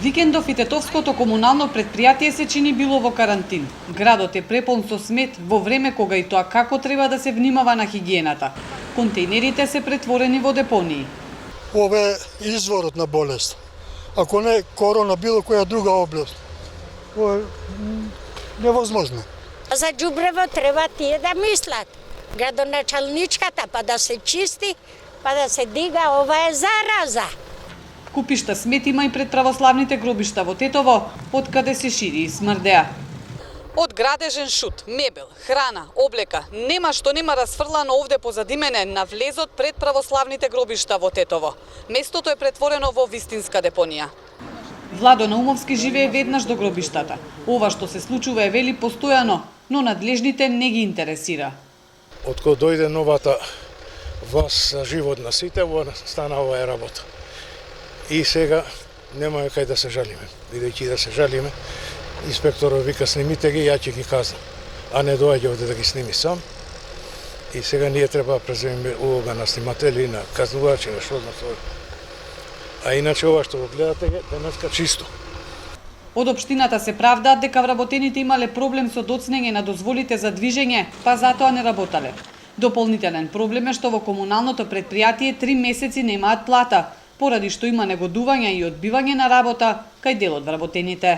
Викендов и Тетовското комунално предпријатие се чини било во карантин. Градот е препон со смет во време кога и тоа како треба да се внимава на хигиената. Контејнерите се претворени во депонии. Ова е изворот на болест. Ако не корона, било која друга област. Ова е невозможно. За џубрево треба тие да мислат. Градоначалничката па да се чисти, па да се дига, ова е зараза. Купишта смет има и пред православните гробишта во Тетово, од каде се шири и смрдеа. Од градежен шут, мебел, храна, облека, нема што нема расфрлано овде позади мене на влезот пред православните гробишта во Тетово. Местото е претворено во вистинска депонија. Владо Наумовски живее веднаш до гробиштата. Ова што се случува е вели постојано, но надлежните не ги интересира. Откога дојде новата власт за живот на сите, стана ова е работа. И сега немаме кај да се жалиме. Бидејќи да се жалиме, инспекторот вика снимите ги, ја ќе ги казнам. А не доаѓа овде да ги сними сам. И сега ние треба да преземеме улога на сниматели, на казнувачи, на што на тоа. А иначе ова што го гледате е денеска чисто. Од општината се правдаат дека вработените имале проблем со доцнење на дозволите за движење, па затоа не работале. Дополнителен проблем е што во комуналното предпријатие 3 месеци немаат плата, поради што има негодување и одбивање на работа кај дел од вработените.